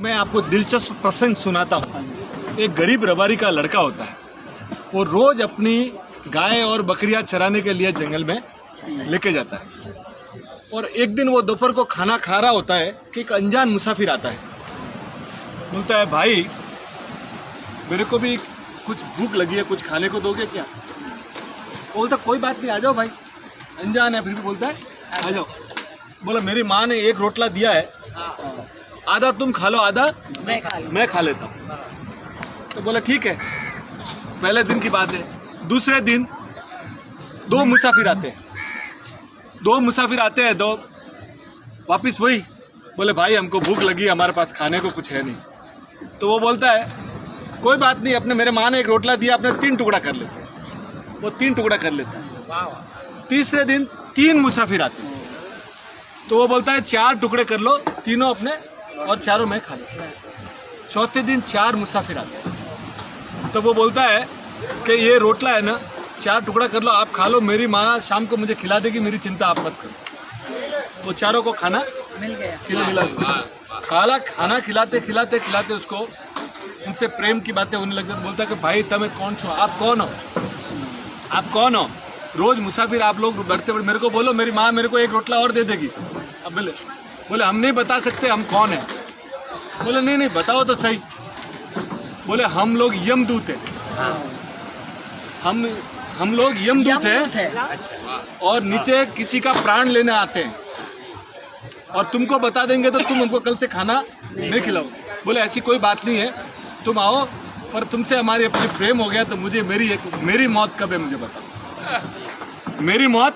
मैं आपको दिलचस्प प्रसंग सुनाता हूँ। एक गरीब रबारी का लड़का होता है, वो रोज अपनी गाय और बकरियां चराने के लिए जंगल में लेके जाता है। और एक दिन वो दोपहर को खाना खा रहा होता है कि एक अनजान मुसाफिर आता है। बोलता है, भाई मेरे को भी कुछ भूख लगी है, कुछ खाने को दोगे क्या? बोलता कोई बात नहीं, आ जाओ भाई। अनजान है फिर भी बोलता है आ जाओ। बोला मेरी माँ ने एक रोटला दिया है, आधा तुम खा लो, आधा मैं खा लेता हूँ। तो बोला ठीक है। पहले दिन की बात है। दूसरे दिन दो मुसाफिर आते हैं, दो वापिस वही। बोले भाई हमको भूख लगी, हमारे पास खाने को कुछ है नहीं। तो वो बोलता है कोई बात नहीं, अपने मेरे माँ ने एक रोटला दिया, अपने 3 टुकड़ा कर लेते हैं। वो 3 टुकड़ा कर लेता है। तीसरे दिन 3 मुसाफिर आते हैं, तो वो बोलता है 4 टुकड़े कर लो, तीनों अपने और चारों मैं खा लेता हूँ। चौथे दिन 4 मुसाफिर आते हैं, तो वो बोलता है कि ये रोटला है ना, 4 टुकड़ा कर लो, आप खा लो, मेरी माँ शाम को मुझे खिला देगी, मेरी चिंता आप मत करो। तो चारों को खाना मिल गया। खाना खिलाते उसको उनसे प्रेम की बातें होने लग जाती। बोलता है कि भाई तमें कौन छो, आप कौन हो? रोज मुसाफिर आप लोग बढ़ते मेरे को बोलो, मेरी माँ मेरे को एक रोटला और दे देगी। अब बोले हम नहीं बता सकते हम कौन है। बोले नहीं बताओ तो सही। बोले हम लोग यमदूत हैं। हम लोग यमदूत हैं और नीचे किसी का प्राण लेने आते हैं, और तुमको बता देंगे तो तुम हमको कल से खाना नहीं खिलाओ। बोले ऐसी कोई बात नहीं है, तुम आओ, पर तुमसे हमारी अपनी प्रेम हो गया तो मुझे मेरी मौत कब है मुझे बताओ, मेरी मौत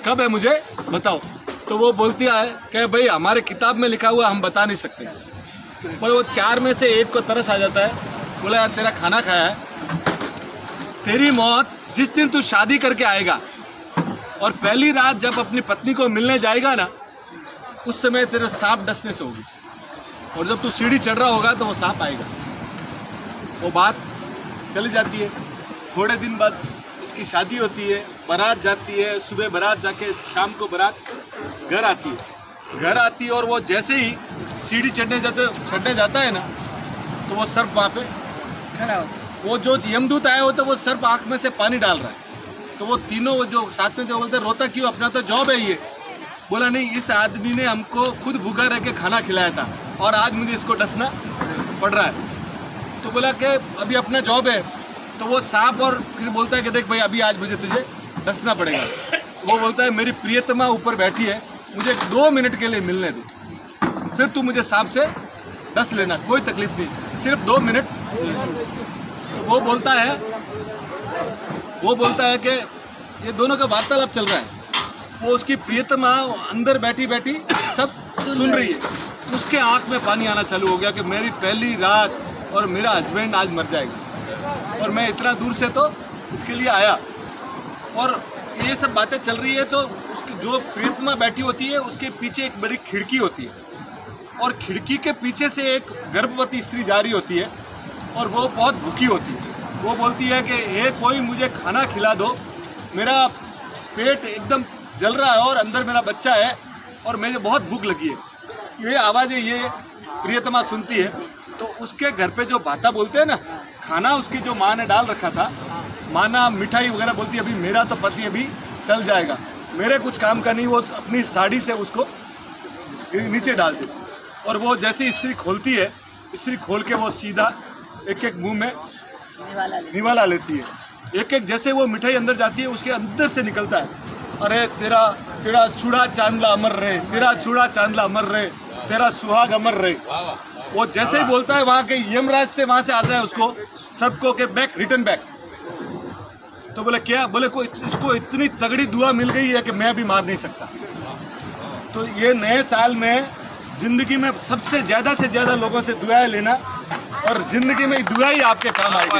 कब है मुझे बताओ। तो वो बोलती है कि भाई हमारे किताब में लिखा हुआ हम बता नहीं सकते। पर वो 4 में से एक को तरस आ जाता है। बोला यार तेरा खाना खाया है, तेरी मौत जिस दिन तू शादी करके आएगा और पहली रात जब अपनी पत्नी को मिलने जाएगा ना, उस समय तेरे सांप डसने से होगी, और जब तू सीढ़ी चढ़ रहा होगा तो वो सांप आएगा। वो बात चली जाती है। थोड़े दिन बाद उसकी शादी होती है, बारात जाती है, सुबह बारात जाके शाम को बारात घर आती है। और वो जैसे ही सीढ़ी चढ़ने जाता है ना, तो वो सर्प वहाँ पे खड़ा हो। वो जो यमदूत आया हो तो वो सर्प आँख में से पानी डाल रहा है। तो वो तीनों जो साथ में थे बोलते रोता क्यों, अपना तो जॉब है ये। बोला नहीं, इस आदमी ने हमको खुद भूखा रह के खाना खिलाया था और आज मुझे इसको डसना पड़ रहा है। तो बोला कि अभी अपना जॉब है। तो वो सांप और फिर बोलता है कि देख भाई अभी आज मुझे तुझे डसना पड़ेगा। वो बोलता है मेरी प्रियतमा ऊपर बैठी है, मुझे 2 मिनट के लिए मिलने दे, फिर तू मुझे सांप से डस लेना, कोई तकलीफ नहीं, सिर्फ 2 मिनट। तो वो बोलता है कि ये दोनों का वार्तालाप चल रहा है। वो उसकी प्रियतमा अंदर बैठी सब सुन रही है। उसके आंख में पानी आना चालू हो गया कि मेरी पहली रात और मेरा हस्बैंड आज मर जाएगा, और मैं इतना दूर से तो इसके लिए आया। और ये सब बातें चल रही है, तो उसकी जो प्रियतमा बैठी होती है उसके पीछे एक बड़ी खिड़की होती है, और खिड़की के पीछे से एक गर्भवती स्त्री जा रही होती है, और वो बहुत भूखी होती है। वो बोलती है कि हे कोई मुझे खाना खिला दो, मेरा पेट एकदम जल रहा है और अंदर मेरा बच्चा है और मुझे बहुत भूख लगी है। ये आवाज़ें ये प्रियतमा सुनती है। तो उसके घर पे जो भाता बोलते हैं ना, खाना उसकी जो माँ ने डाल रखा था, माँ ना मिठाई वगैरह बोलती है, अभी मेरा तो पति अभी चल जाएगा, मेरे कुछ काम का नहीं। वो अपनी साड़ी से उसको नीचे डाल देती, और वो जैसे स्त्री खोलती है, स्त्री खोल के वो सीधा एक मुंह में निवाला लेती है। एक जैसे वो मिठाई अंदर जाती है, उसके अंदर से निकलता है, अरे तेरा चूड़ा चांदला अमर रहे, तेरा चूड़ा चांदला अमर रहे, तेरा सुहाग अमर रहे। वो जैसे ही बोलता है, वहाँ के यमराज से वहाँ से आता है उसको सबको के बैक, रिटर्न बैक। तो बोले क्या? बोले इसको इतनी तगड़ी दुआ मिल गई है कि मैं भी मार नहीं सकता। तो ये नए साल में जिंदगी में सबसे ज्यादा से ज्यादा लोगों से दुआएं लेना, और जिंदगी में दुआ ही आपके काम आएगी।